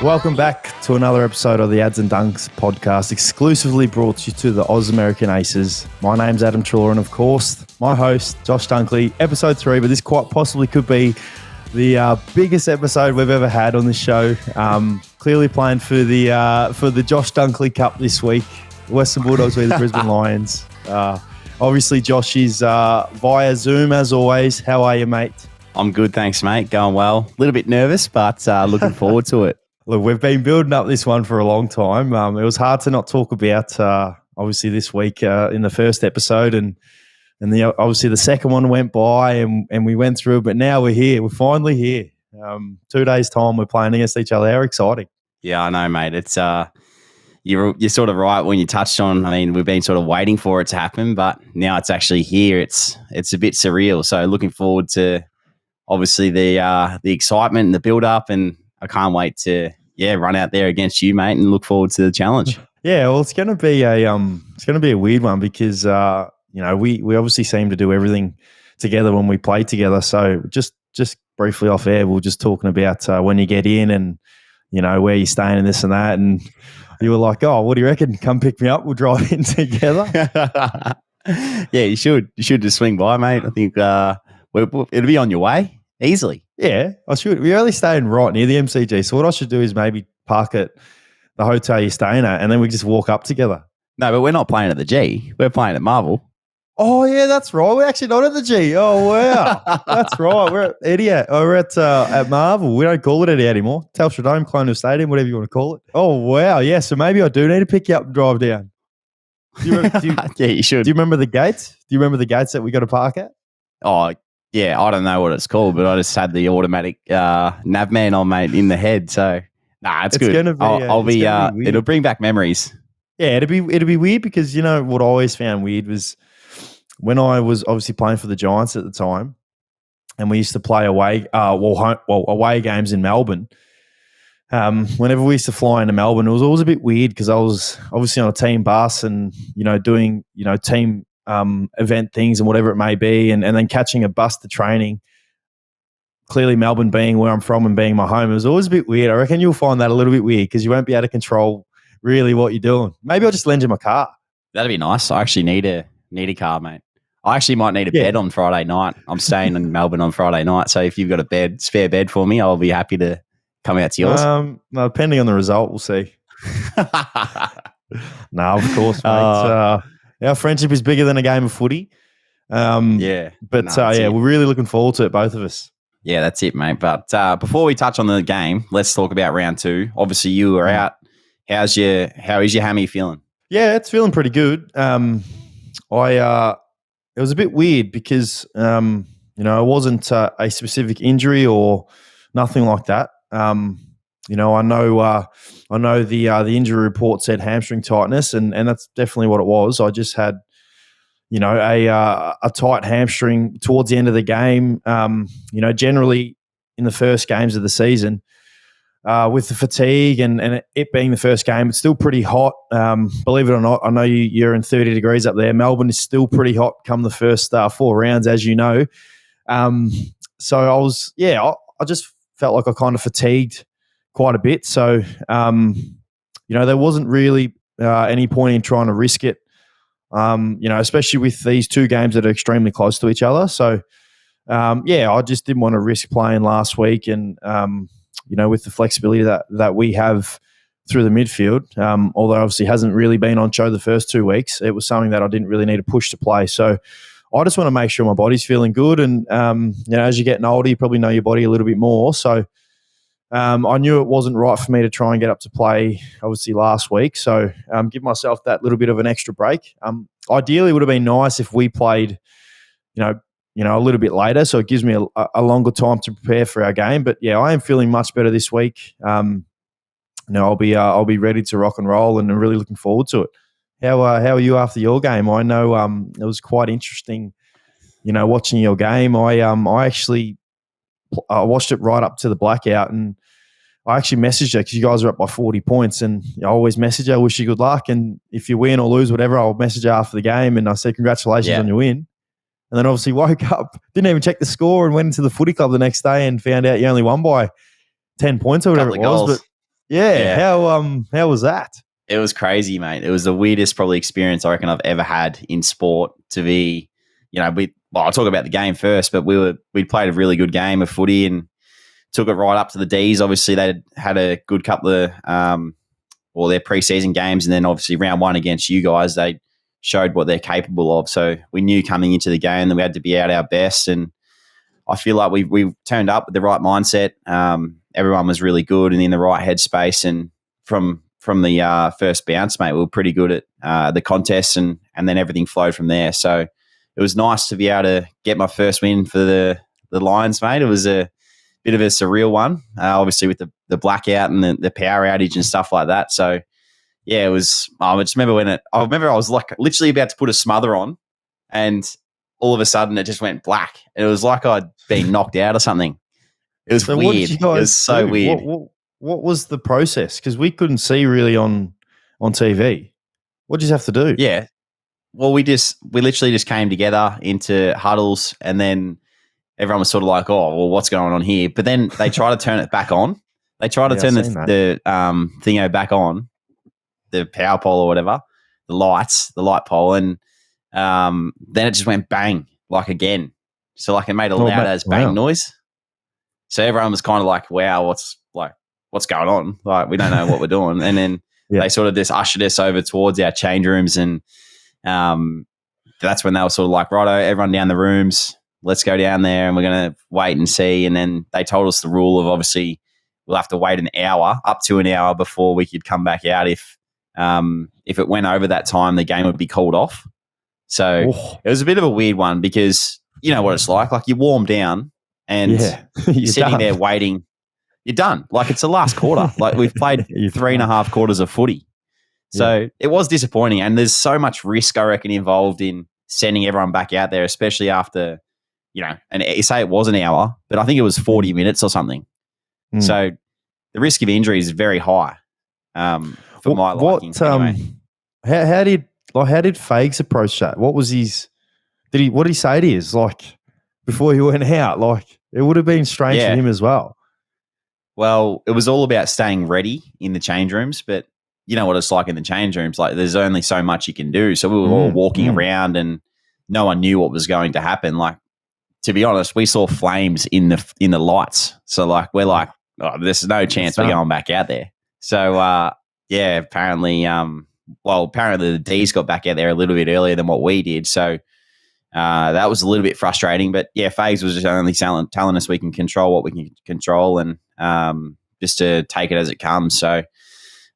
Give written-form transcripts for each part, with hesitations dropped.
Welcome back to another episode of the Ads and Dunks podcast, exclusively brought to you to the Ausmerican Aces. My name's Adam Treloar, and of course, my host, Josh Dunkley. Episode 3, but this quite possibly could be the biggest episode we've ever had on this show. Clearly playing for the Josh Dunkley Cup this week. Western Bulldogs v the Brisbane Lions. Obviously, Josh is via Zoom as always. How are you, mate? I'm good, thanks, mate. Going well. A little bit nervous, but looking forward to it. Look, we've been building up this one for a long time. It was hard to not talk about, obviously, this week in the first episode, and obviously the second one went by, and we went through. But now we're here. We're finally here. 2 days' time, we're playing against each other. How exciting! Yeah, I know, mate. It's you're sort of right when you touched on. I mean, we've been sort of waiting for it to happen, but now it's actually here. It's a bit surreal. So looking forward to obviously the excitement and the build up, and I can't wait to run out there against you, mate, and look forward to the challenge. Yeah, well, it's going to be a weird one because we obviously seem to do everything together when we play together. So just briefly off air, we were just talking about when you get in and where you're staying and this and that, and you were like, "Oh, what do you reckon? Come pick me up. We'll drive in together." Yeah, you should just swing by, mate. I think it'll be on your way easily. Yeah, I should. We're only staying right near the MCG, so what I should do is maybe park at the hotel you're staying at, and then we just walk up together. No, but we're not playing at the G. We're playing at Marvel. Oh yeah, that's right. We're actually not at the G. Oh wow, that's right. We're at Etihad. We're at Marvel. We don't call it Etihad anymore. Telstra Dome, Colonial Stadium, whatever you want to call it. Oh wow, yeah. So maybe I do need to pick you up and drive down. Yeah, you should. Do you remember the gates? Do you remember the gates that we got to park at? Oh. Yeah, I don't know what it's called, but I just had the automatic navman on, mate, in the head. So, it's good. Gonna be, I'll be it'll bring back memories. Yeah, it'll be weird because what I always found weird was when I was obviously playing for the Giants at the time, and we used to play away games in Melbourne. Whenever we used to fly into Melbourne, it was always a bit weird because I was obviously on a team bus and doing team event things and whatever it may be, and then catching a bus to training. Clearly, Melbourne being where I'm from and being my home, it was always a bit weird. I reckon you'll find that a little bit weird because you won't be able to control really what you're doing. Maybe I'll just lend you my car. That'd be nice. I actually need a car, mate. I actually might need a bed on Friday night. I'm staying in Melbourne on Friday night, so if you've got a spare bed for me, I'll be happy to come out to yours. No, depending on the result, we'll see. No, of course, mate. Our friendship is bigger than a game of footy. We're really looking forward to it, both of us. Yeah, that's it, mate. But before we touch on the game, let's talk about round 2. Obviously, you were out. How is your hammy feeling? Yeah, it's feeling pretty good. It was a bit weird because it wasn't a specific injury or nothing like that. I know the injury report said hamstring tightness, and that's definitely what it was. I just had, a tight hamstring towards the end of the game. Generally in the first games of the season, with the fatigue and it being the first game, it's still pretty hot. Believe it or not, I know you're in 30 degrees up there. Melbourne is still pretty hot come the first 4 rounds, as you know. So I just felt like I kind of fatigued quite a bit. So, there wasn't really any point in trying to risk it, especially with these 2 games that are extremely close to each other. So, I just didn't want to risk playing last week. And, with the flexibility that we have through the midfield, although obviously hasn't really been on show the first 2 weeks, it was something that I didn't really need to push to play. So, I just want to make sure my body's feeling good. And, as you're getting older, you probably know your body a little bit more. So, I knew it wasn't right for me to try and get up to play, obviously, last week. So, give myself that little bit of an extra break. Ideally, it would have been nice if we played, a little bit later. So, it gives me a longer time to prepare for our game. But, yeah, I am feeling much better this week. I'll be ready to rock and roll, and I'm really looking forward to it. How are you after your game? I know it was quite interesting, watching your game. I actually watched it right up to the blackout, and I actually messaged her because you guys are up by 40 points, and I always message her, wish you good luck, and if you win or lose, whatever, I'll message her after the game, and I said congratulations on your win. And then obviously woke up, didn't even check the score, and went into the footy club the next day and found out you only won by 10 points or whatever it was. But Yeah. How was that? It was crazy, mate. It was the weirdest probably experience I reckon I've ever had in sport to be, I'll talk about the game first, but we'd played a really good game of footy and took it right up to the Ds. Obviously, they had a good couple of, their preseason games, and then obviously round one against you guys, they showed what they're capable of. So we knew coming into the game that we had to be at our best, and I feel like we turned up with the right mindset. Everyone was really good and in the right headspace, and from the first bounce, mate, we were pretty good at the contest, and then everything flowed from there. So it was nice to be able to get my first win for the Lions, mate. It was a bit of a surreal one, obviously with the blackout and the power outage and stuff like that. So yeah, it was. I just remember I was like literally about to put a smother on, and all of a sudden it just went black. It was like I'd been knocked out or something. It was weird. It was so weird. What was the process? Because we couldn't see really on TV. What did you have to do? Yeah. Well, we literally just came together into huddles, and then everyone was sort of like, "Oh, well, what's going on here?" But then they try to turn it back on. They try to turn the thingo back on, the power pole or whatever, the light pole, and then it just went bang, like again. So like it made a loud as bang noise. So everyone was kind of like, "Wow, what's going on? Like we don't know what we're doing." And then they sort of just ushered us over towards our change rooms, and that's when they were sort of like, "Righto, everyone down the rooms, let's go down there, and we're going to wait and see." And then they told us the rule of obviously we'll have to wait up to an hour before we could come back out. If it went over that time, the game would be called off. So it was a bit of a weird one because you know what it's like. Like you warm down and you're sitting there waiting. You're done. Like it's the last quarter. Like we've played 3.5 quarters of footy. So it was disappointing. And there's so much risk, I reckon, involved in sending everyone back out there, especially after, and you say it was an hour, but I think it was 40 minutes or something. So the risk of injury is very high for my liking. Anyway. How did Fags approach that? What was what did he say to you? Like before he went out? Like it would have been strange for him as well. Well, it was all about staying ready in the change rooms, but you know what it's like in the change rooms. Like there's only so much you can do. So we were all walking around and no one knew what was going to happen. Like, to be honest, we saw flames in the lights. So like, we're like, oh, there's no chance we're going back out there. So apparently, apparently the D's got back out there a little bit earlier than what we did. So that was a little bit frustrating, but Fags was just only telling us we can control what we can control and just to take it as it comes. So,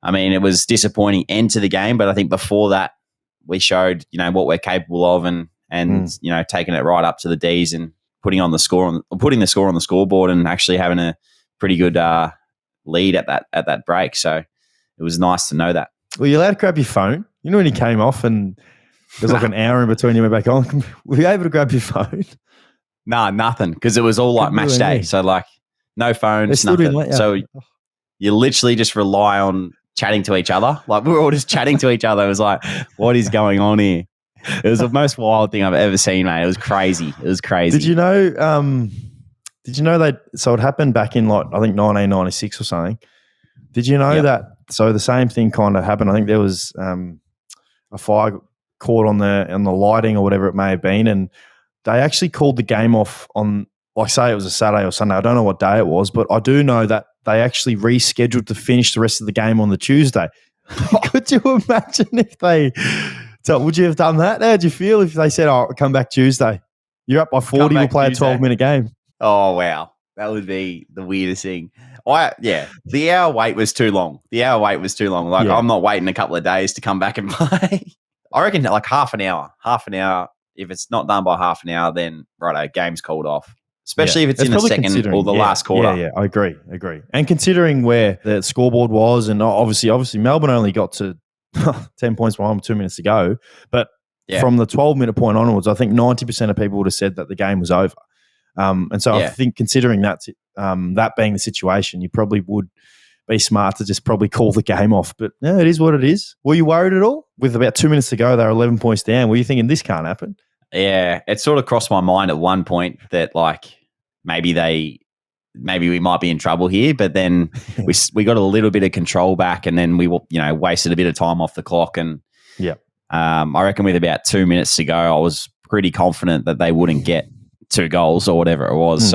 I mean, it was disappointing end to the game, but I think before that we showed, what we're capable of and taking it right up to the D's and putting the score on the scoreboard and actually having a pretty good lead at that break. So it was nice to know that. Were you allowed to grab your phone? You know when you came off and there's like an hour in between you went back on. Were you able to grab your phone? Nah, nothing, because it was all like match day. So like no phones, nothing. So you literally just rely on chatting to each other. Like we were all just chatting to each other. It was like, what is going on here? It was the most wild thing I've ever seen, mate. It was crazy. Did you know that? So it happened back in like I think 1996 or something. Did you know that? So the same thing kind of happened. I think there was a fire caught on the lighting or whatever it may have been, and they actually called the game off on, like, say it was a Saturday or Sunday. I don't know what day it was, but I do know that they actually rescheduled to finish the rest of the game on the Tuesday. Could you imagine if they? So would you have done that? How'd you feel if they said, "Oh, come back Tuesday. You're up by 40. We'll play Tuesday. A 12-minute game." Oh wow, that would be the weirdest thing. The hour wait was too long. Like I'm not waiting a couple of days to come back and play. I reckon like half an hour. If it's not done by half an hour, then righto, game's called off. Especially if it's in the second or the last quarter. Yeah, I agree. And considering where the scoreboard was, and obviously Melbourne only got to 10 points behind 2 minutes to go, but from the 12-minute point onwards, I think 90% of people would have said that the game was over. And so I think considering that being the situation, you probably would be smart to just probably call the game off. But yeah, it is what it is. Were you worried at all? With about 2 minutes to go, they were 11 points down. Were you thinking this can't happen? Yeah, it sort of crossed my mind at one point that like maybe they maybe we might be in trouble here. But then we got a little bit of control back, and then we wasted a bit of time off the clock. And I reckon with about 2 minutes to go, I was pretty confident that they wouldn't get 2 goals or whatever it was.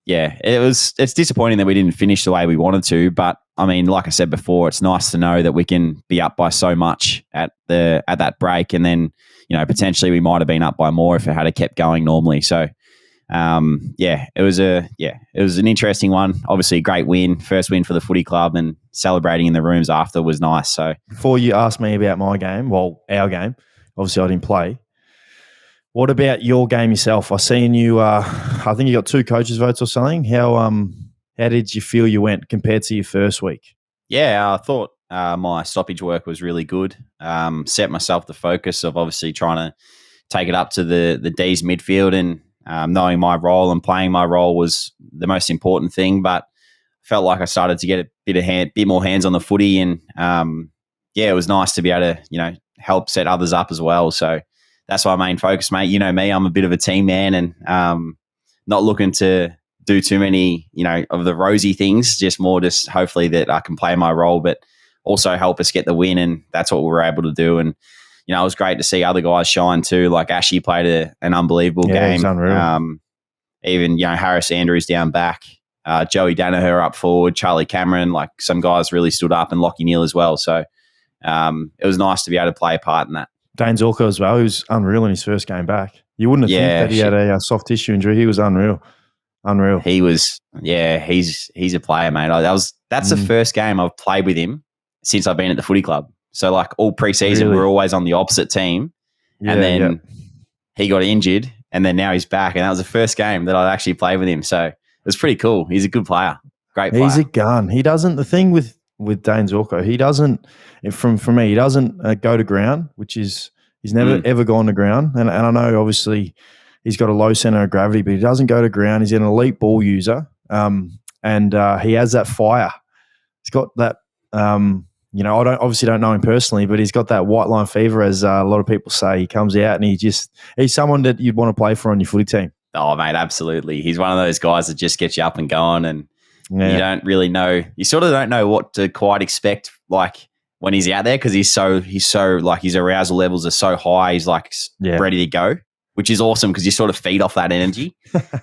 It's disappointing that we didn't finish the way we wanted to. But I mean, like I said before, it's nice to know that we can be up by so much at that break, and then potentially we might have been up by more if it had kept going normally. So it was an interesting one. Obviously, a great win, first win for the footy club, and celebrating in the rooms after was nice. So before you asked me about my game, well, our game, obviously I didn't play. What about your game yourself? I seen you. I think you got 2 coaches' votes or something. How did you feel you went compared to your first week? Yeah, I thought my stoppage work was really good. Set myself the focus of obviously trying to take it up to the D's midfield, and knowing my role and playing my role was the most important thing. But felt like I started to get a bit more hands on the footy, and it was nice to be able to help set others up as well. So that's my main focus, mate. You know me, I'm a bit of a team man, and not looking to do too many, of the rosy things, just hopefully that I can play my role, but also help us get the win. And that's what we were able to do. And, it was great to see other guys shine too. Like Ashy played an unbelievable game. It was unreal. Even, Harris Andrews down back, Joey Danaher up forward, Charlie Cameron, like some guys really stood up, and Lockie Neal as well. So it was nice to be able to play a part in that. Dane Zorko as well. He was unreal in his first game back. You wouldn't have think that he had a soft tissue injury. He was unreal. He was, he's a player, mate. That's the first game I've played with him since I've been at the footy club. So like all preseason, we're always on the opposite team. And then he got injured, and then now he's back. And that was the first game that I'd actually played with him. So it was pretty cool. He's a good player. Great player. He's a gun. He doesn't, the thing with Dane Zorko, he doesn't, for me, he doesn't go to ground, which is, he's never ever gone to ground. And I know obviously he's got a low center of gravity, but he doesn't go to ground. He's an elite ball user. And he has that fire. He's got that, I obviously don't know him personally, but he's got that white line fever, as a lot of people say. He comes out and he's someone that you'd want to play for on your footy team. Oh, mate, absolutely. He's one of those guys that just gets you up and going, and you don't really know. You sort of don't know what to quite expect, like when he's out there, because he's so like his arousal levels are so high. He's like ready to go, which is awesome because you sort of feed off that energy.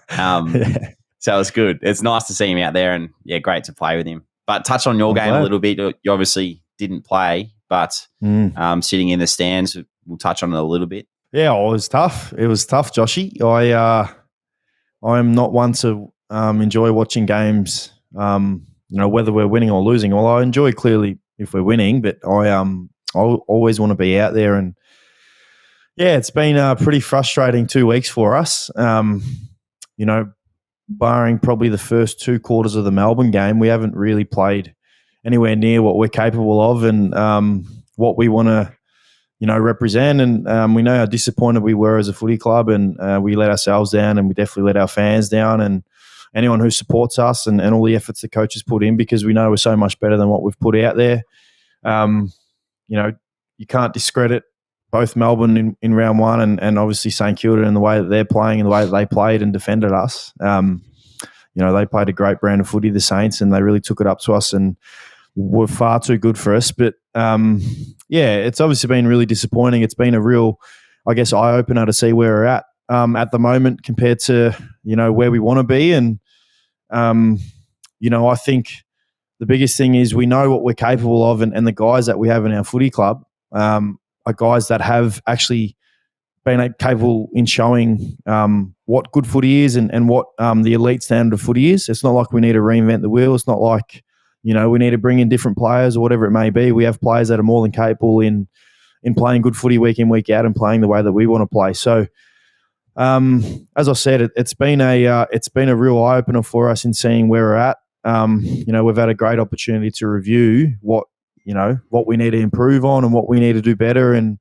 So it's good. It's nice to see him out there, and great to play with him. But touch on your game a little bit. You obviously didn't play, but sitting in the stands, we'll touch on it a little bit. Yeah, it was tough. It was tough, Joshy. I'm not one to enjoy watching games, whether we're winning or losing. Well, I enjoy clearly if we're winning, but I always want to be out there. And it's been a pretty frustrating 2 weeks for us. Barring probably the first 2 quarters of the Melbourne game, we haven't really played anywhere near what we're capable of, and what we want to, represent. And we know how disappointed we were as a footy club, and we let ourselves down, and we definitely let our fans down, and anyone who supports us, and all the efforts the coaches put in, because we know we're so much better than what we've put out there. You can't discredit both Melbourne in round one and obviously St Kilda in the way that they're playing and the way that they played and defended us. They played a great brand of footy, the Saints, and they really took it up to us and were far too good for us. But, it's obviously been really disappointing. It's been a real, eye-opener to see where we're at the moment compared to, where we want to be. And, I think the biggest thing is we know what we're capable of, and the guys that we have in our footy club are guys that have actually been capable in showing what good footy is and what the elite standard of footy is. It's not like we need to reinvent the wheel. It's not like, we need to bring in different players or whatever it may be. We have players that are more than capable in playing good footy week in, week out, and playing the way that we want to play. So, as I said, it's been a real eye opener for us in seeing where we're at. We've had a great opportunity to review what we need to improve on and what we need to do better. And,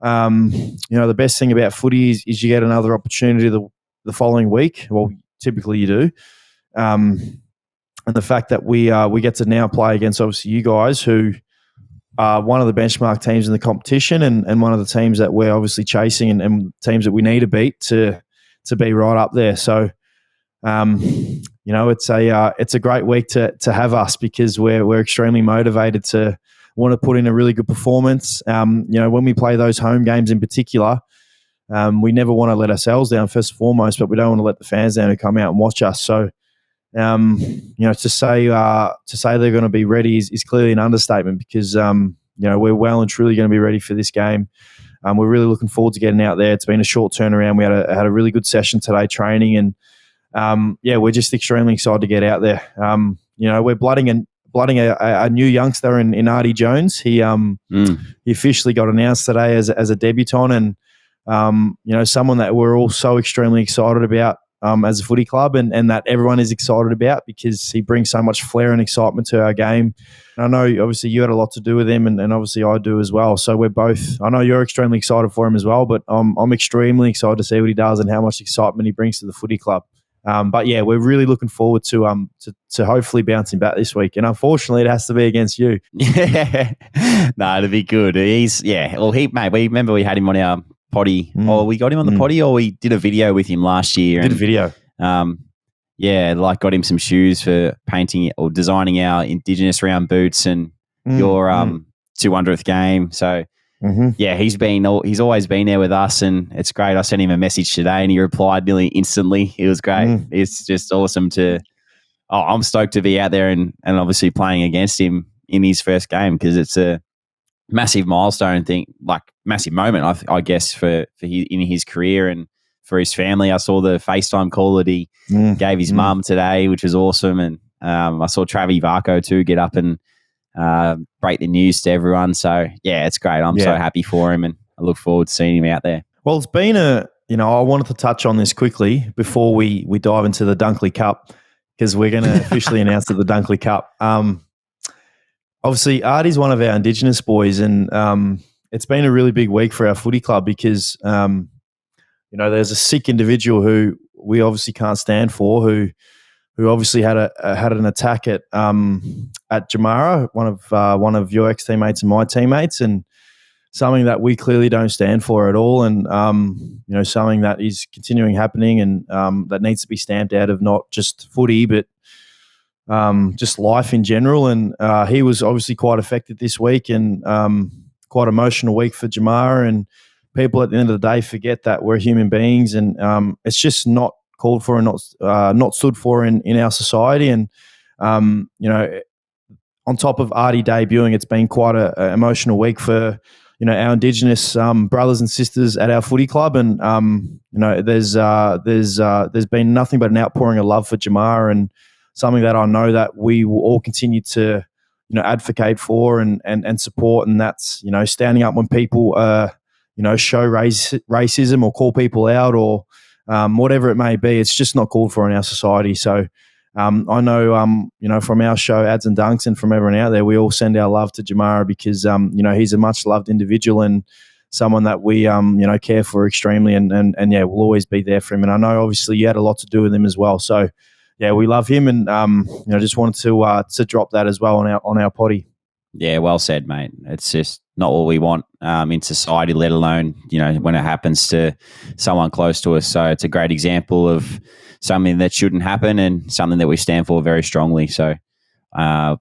the best thing about footy is you get another opportunity the following week. Well, typically you do. And the fact that we get to now play against obviously you guys, who are one of the benchmark teams in the competition, and one of the teams that we're obviously chasing, and teams that we need to beat to be right up there. So, it's a great week to have us, because we're extremely motivated to want to put in a really good performance. When we play those home games in particular, we never want to let ourselves down first and foremost, but we don't want to let the fans down who come out and watch us. So, to say they're going to be ready is clearly an understatement, because we're well and truly going to be ready for this game. We're really looking forward to getting out there. It's been a short turnaround. We had a really good session today training, and we're just extremely excited to get out there. We're blooding a new youngster in Artie Jones. He officially got announced today as a debutant, and someone that we're all so extremely excited about as a footy club, and that everyone is excited about, because he brings so much flair and excitement to our game. And I know obviously you had a lot to do with him, and obviously I do as well. So we're both, I know you're extremely excited for him as well, but I'm extremely excited to see what he does and how much excitement he brings to the footy club. But yeah, we're really looking forward to hopefully bouncing back this week. And unfortunately, it has to be against you. Yeah, no, it'll be good. We remember we had him on our potty, or we got him on the potty, or we did a video with him last year. Did a video. Got him some shoes for painting or designing our Indigenous round boots and your 200th game. So he's always been there with us, and it's great. I sent him a message today and he replied nearly instantly. It was great. It's just awesome I'm stoked to be out there and obviously playing against him in his first game, because it's a massive milestone thing, like massive moment, I guess, for in his career and for his family. I saw the FaceTime call that he gave his mum today, which was awesome. And I saw Travi Varco too get up and break the news to everyone. So yeah, it's great. I'm so happy for him, and I look forward to seeing him out there. Well, it's been I wanted to touch on this quickly before we dive into the Dunkley Cup, because we're going to officially announce the Dunkley Cup. Obviously, Artie's one of our Indigenous boys, and it's been a really big week for our footy club, because there's a sick individual who we obviously can't stand for, who obviously had an attack at Jamara, one of your ex-teammates and my teammates, and something that we clearly don't stand for at all, and something that is continuing happening, and that needs to be stamped out of not just footy but just life in general. And he was obviously quite affected this week, and quite emotional week for Jamara. And people at the end of the day forget that we're human beings, and it's just not called for and not stood for in our society. And on top of Artie debuting, it's been quite an emotional week for our Indigenous brothers and sisters at our footy club. And there's been nothing but an outpouring of love for Jamara, and something that I know that we will all continue to advocate for and support. And that's standing up when people show racism or call people out, or whatever it may be. It's just not called for in our society. So I know, from our show, Ads and Dunks, and from everyone out there, we all send our love to Jamara, because, he's a much loved individual and someone that we, care for extremely, and we'll always be there for him. And I know obviously you had a lot to do with him as well. So yeah, we love him, and, just wanted to drop that as well on our potty. Yeah, well said, mate. It's just not what we want in society, let alone, when it happens to someone close to us. So it's a great example of something that shouldn't happen, and something that we stand for very strongly. So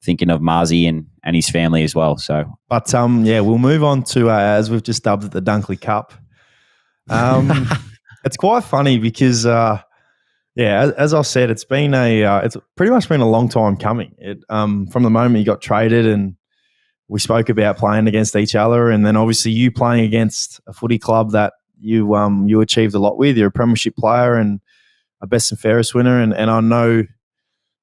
thinking of Marzi and his family as well. So, but we'll move on to, as we've just dubbed it, the Dunkley Cup. It's quite funny because, as I said, it's been it's pretty much been a long time coming. From the moment you got traded, and we spoke about playing against each other, and then obviously you playing against a footy club that you achieved a lot with. You're a premiership player and a best and fairest winner, and I know,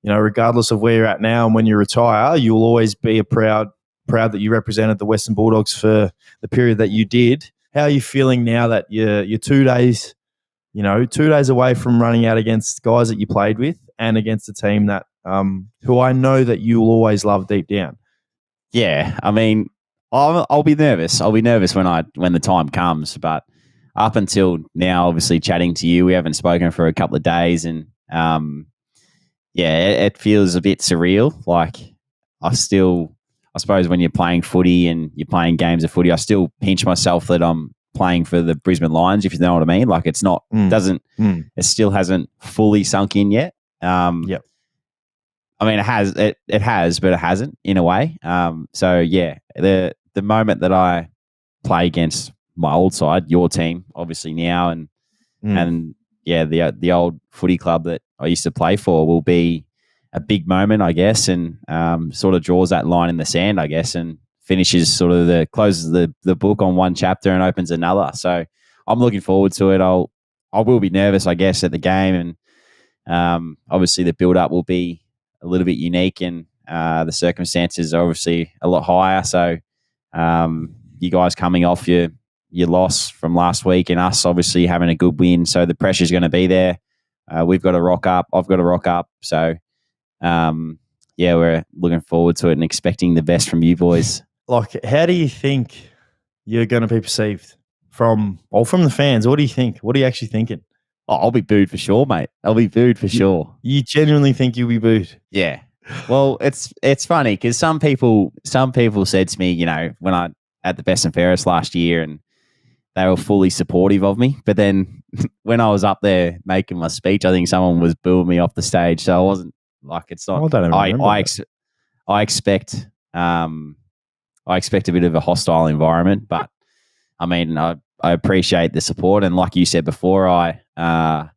regardless of where you're at now and when you retire, you'll always be proud that you represented the Western Bulldogs for the period that you did. How are you feeling now that you're 2 days, 2 days away from running out against guys that you played with, and against a team that who I know that you'll always love deep down? Yeah, I mean, I'll be nervous. I'll be nervous when the time comes. But up until now, obviously chatting to you, we haven't spoken for a couple of days, and it feels a bit surreal. Like I suppose when you're playing footy and you're playing games of footy, I still pinch myself that I'm playing for the Brisbane Lions, if you know what I mean. Like it's not, it still hasn't fully sunk in yet. Yep. I mean, it has, but it hasn't in a way. So yeah, the moment that I play against my old side, your team, obviously now, and yeah, the old footy club that I used to play for will be a big moment, I guess, and sort of draws that line in the sand, I guess, and finishes sort of closes the book on one chapter and opens another. So I'm looking forward to it. I will be nervous, I guess, at the game, and obviously the build up will be a little bit unique, and the circumstances are obviously a lot higher. So you guys coming off your loss from last week, and us obviously having a good win, so the pressure's going to be there. We've got to rock up. I've got to rock up. So yeah, we're looking forward to it and expecting the best from you boys. Like, how do you think you're going to be perceived from the fans? What do you think? What are you actually thinking? Oh, I'll be booed for sure, mate. I'll be booed for sure. You genuinely think you'll be booed? Yeah. Well, it's funny because some people said to me, you know, when I at the Best and Fairest last year, and they were fully supportive of me. But then when I was up there making my speech, I think someone was booing me off the stage. So I wasn't like, it's not. I expect a bit of a hostile environment, but I mean, I appreciate the support, and like you said before, I'm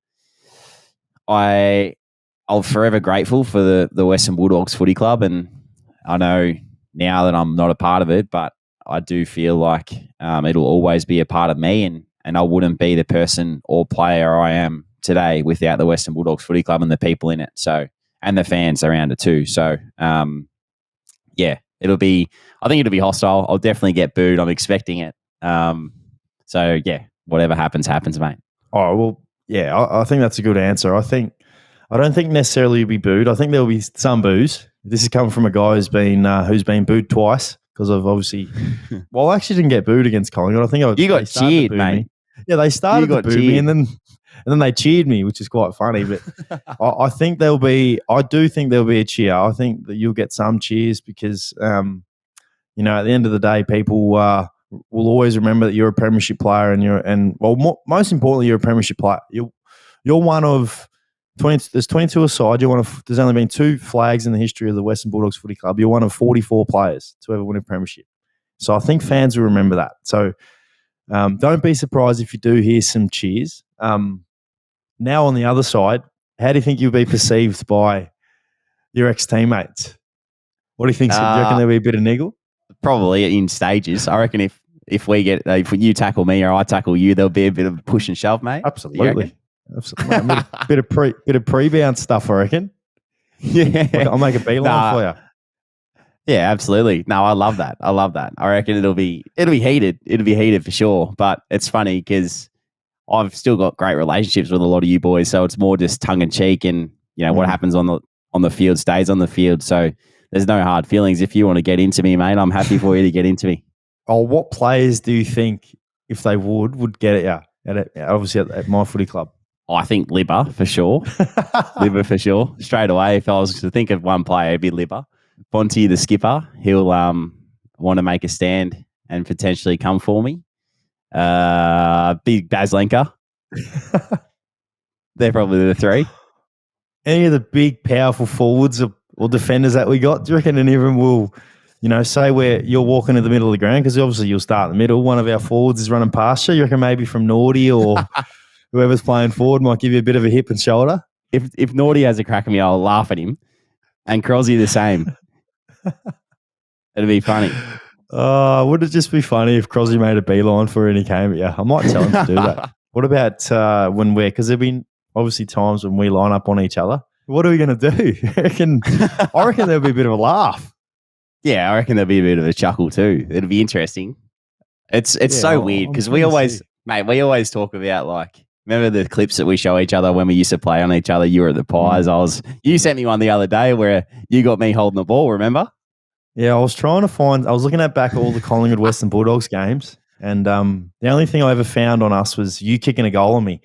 forever grateful for the Western Bulldogs Footy Club, and I know now that I'm not a part of it, but I do feel like it'll always be a part of me, and I wouldn't be the person or player I am today without the Western Bulldogs Footy Club and the people in it. So, and the fans around it too. So, yeah, I think it'll be hostile. I'll definitely get booed. I'm expecting it. So yeah, whatever happens, mate. Oh, well, yeah, I think that's a good answer. I don't think necessarily you'll be booed. I think there'll be some boos. This is coming from a guy who's been booed twice because of obviously. Well, I actually didn't get booed against Collingwood. I think you got cheered, mate. Yeah, they started to boo me, and then they cheered me, which is quite funny. But I think there'll be. I do think there'll be a cheer. I think that you'll get some cheers because, you know, at the end of the day, people will always remember that you're a premiership player, most importantly, you're a premiership player. You're one of 20. There's 22 aside. There's only been 2 flags in the history of the Western Bulldogs Footy Club. You're one of 44 players to ever win a premiership. So I think fans will remember that. So don't be surprised if you do hear some cheers. Now on the other side, how do you think you'll be perceived by your ex-teammates? What do you think? Do you reckon there'll be a bit of niggle? Probably in stages. I reckon if if you tackle me or I tackle you, there'll be a bit of push and shove, mate. Absolutely. A bit of pre-bounce stuff, I reckon. Yeah, I'll make a beeline for you. Yeah, absolutely. No, I love that. I reckon it'll be heated. It'll be heated for sure. But it's funny because I've still got great relationships with a lot of you boys, so it's more just tongue in cheek, and you know what happens on the field stays on the field. So there's no hard feelings. If you want to get into me, mate, I'm happy for you to get into me. Oh, what players do you think, if they would get at you? Obviously at my footy club. I think Libba for sure. Libba for sure. Straight away, if I was to think of one player, it'd be Libba. Bonty, the skipper, he'll want to make a stand and potentially come for me. Big Baslenka. They're probably the 3. Any of the big, powerful forwards or defenders that we got, do you reckon any of them will, you know, say where you're walking in the middle of the ground? Because obviously you'll start in the middle. One of our forwards is running past you. You reckon maybe from Naughty or whoever's playing forward might give you a bit of a hip and shoulder? If Naughty has a crack at me, I'll laugh at him. And Crosby the same. It'd be funny. Would it just be funny if Crosby made a beeline for any came? Yeah, I might tell him to do that. What about because there've been obviously times when we line up on each other. What are we going to do? I reckon there'll be a bit of a laugh. Yeah, I reckon there'll be a bit of a chuckle too. It'll be interesting. It's so weird because we always talk about, like, remember the clips that we show each other when we used to play on each other? You were at the Pies. You sent me one the other day where you got me holding the ball, remember? Yeah, I was looking at back all the Collingwood Western Bulldogs games, and the only thing I ever found on us was you kicking a goal on me.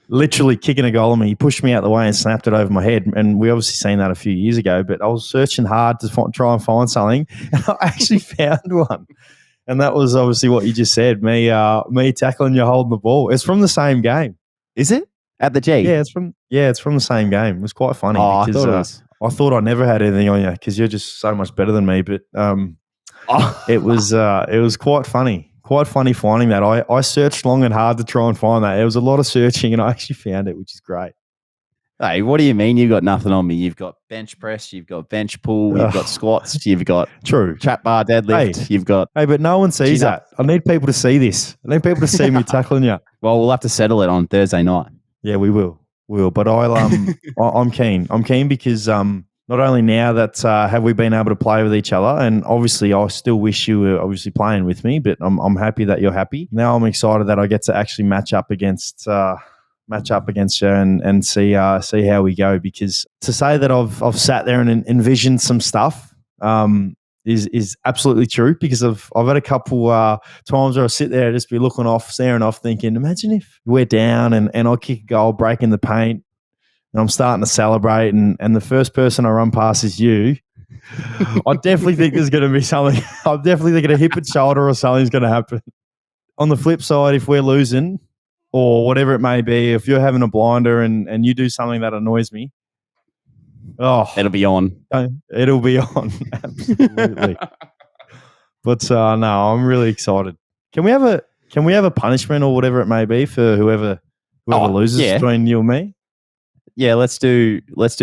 Literally kicking a goal on me. He pushed me out the way and snapped it over my head, and we obviously seen that a few years ago, but I was searching hard to try and find something, and I actually found one. And that was obviously what you just said, me tackling you holding the ball. It's from the same game. Is it? At the G? It's from the same game. It was quite funny Oh, because I thought it was. I thought I never had anything on you because you're just so much better than me. But Oh. it was quite funny. Quite funny finding that. I searched long and hard to try and find that. It was a lot of searching, and I actually found it, which is great. Hey, what do you mean you've got nothing on me? You've got bench press, you've got bench pull, you've got squats, you've got True trap bar deadlift, you've got... Hey, but no one sees that. I need people to see this. I need people to see me tackling you. Well, we'll have to settle it on Thursday night. Yeah, we will. But I'm keen. I'm keen because not only now that have we been able to play with each other, and obviously I still wish you were obviously playing with me, but I'm happy that you're happy. Now I'm excited that I get to actually match up against you and see how we go. Because to say that I've sat there and envisioned some stuff is absolutely true. Because I've had a couple times where I sit there and just be looking off, staring off, thinking, imagine if we're down and I kick a goal, breaking the paint, and I'm starting to celebrate, and the first person I run past is you. I definitely think there's going to be something. I'm definitely thinking a hip and shoulder or something's going to happen. On the flip side, if we're losing or whatever it may be, if you're having a blinder and you do something that annoys me, it'll be on. It'll be on. Absolutely. But no, I'm really excited. Can we have a punishment or whatever it may be for whoever loses between you and me? Yeah, let's do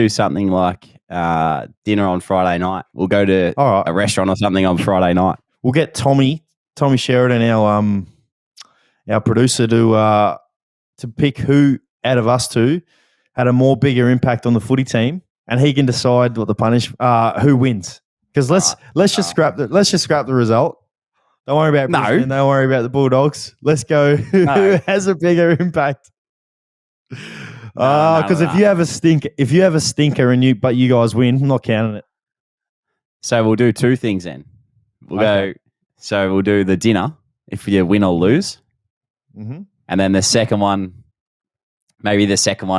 something like dinner on Friday night. We'll go to a restaurant or something on Friday night. We'll get Tommy Sheridan, our producer, to pick who out of us two had a more bigger impact on the footy team, and he can decide what the who wins. Because let's just scrap the result. Don't worry about Brisbane. Don't worry about the Bulldogs. Let's go who has a bigger impact. Because if you have a stinker but you guys win, I'm not counting it. So we'll do two things then. We'll do the dinner if you win or lose, and then the second one,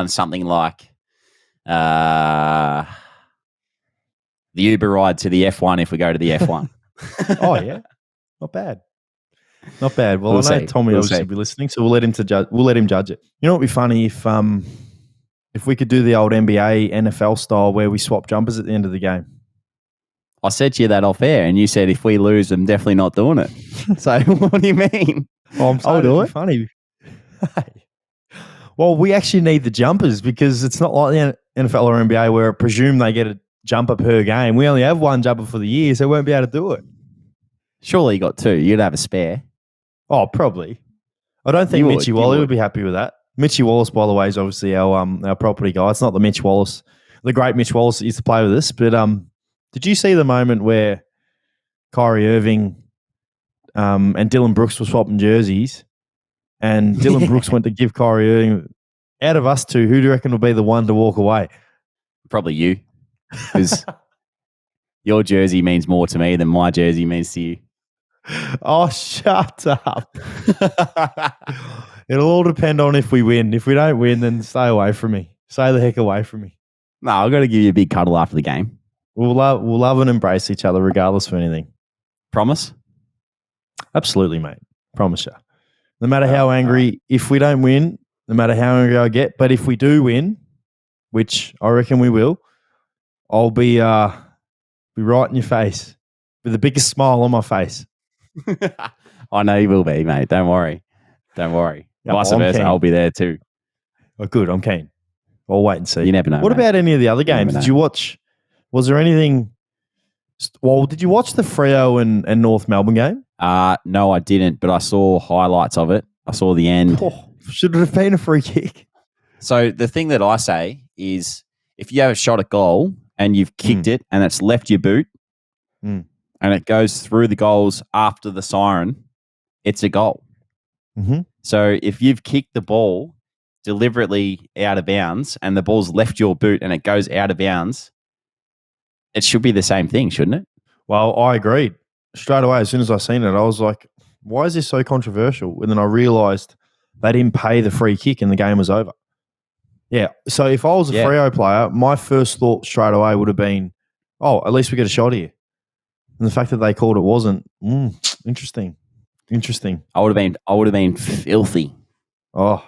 something like the Uber ride to the F1 if we go to the F1. Oh yeah, not bad. Well, I know Tommy obviously be listening, so we'll let him judge it. You know what would be funny if we could do the old NBA, NFL style where we swap jumpers at the end of the game. I said to you that off air, and you said if we lose, I'm definitely not doing it. So what do you mean? I'll do it. Funny. Well, we actually need the jumpers because it's not like the NFL or NBA where I presume they get a jumper per game. We only have one jumper for the year, so we won't be able to do it. Surely you got two. You'd have a spare. Oh, probably. I don't think Mitchie Wally would be happy with that. Mitchie Wallace, by the way, is obviously our property guy. It's not the Mitch Wallace, the great Mitch Wallace that used to play with us. But did you see the moment where Kyrie Irving and Dylan Brooks were swapping jerseys, and Dylan Brooks went to give Kyrie Irving? Out of us two, who do you reckon will be the one to walk away? Probably you, because your jersey means more to me than my jersey means to you. Oh, shut up. It'll all depend on if we win. If we don't win, then stay away from me. Stay the heck away from me. No, I've got to give you a big cuddle after the game. We'll love and embrace each other regardless of anything. Promise? Absolutely, mate. Promise you. No matter how angry, if we don't win, no matter how angry I get, but if we do win, which I reckon we will, I'll be right in your face with the biggest smile on my face. I know you will be, mate. Don't worry. Vice versa, I'll be there too. Oh, good. I'm keen. I'll wait and see. You never know. What about any of the other games? Did you watch? Was there anything? Well, did you watch the Freo and North Melbourne game? No, I didn't, but I saw highlights of it. I saw the end. Should it have been a free kick? So the thing that I say is if you have a shot at goal and you've kicked it and it's left your boot and it goes through the goals after the siren, it's a goal. Mm-hmm. So if you've kicked the ball deliberately out of bounds and the ball's left your boot and it goes out of bounds, it should be the same thing, shouldn't it? Well, I agreed. Straight away, as soon as I seen it, I was like, why is this so controversial? And then I realised they didn't pay the free kick and the game was over. Yeah. So if I was a Freo player, my first thought straight away would have been, oh, at least we get a shot here. And the fact that they called it wasn't, interesting. I would have been filthy. Oh,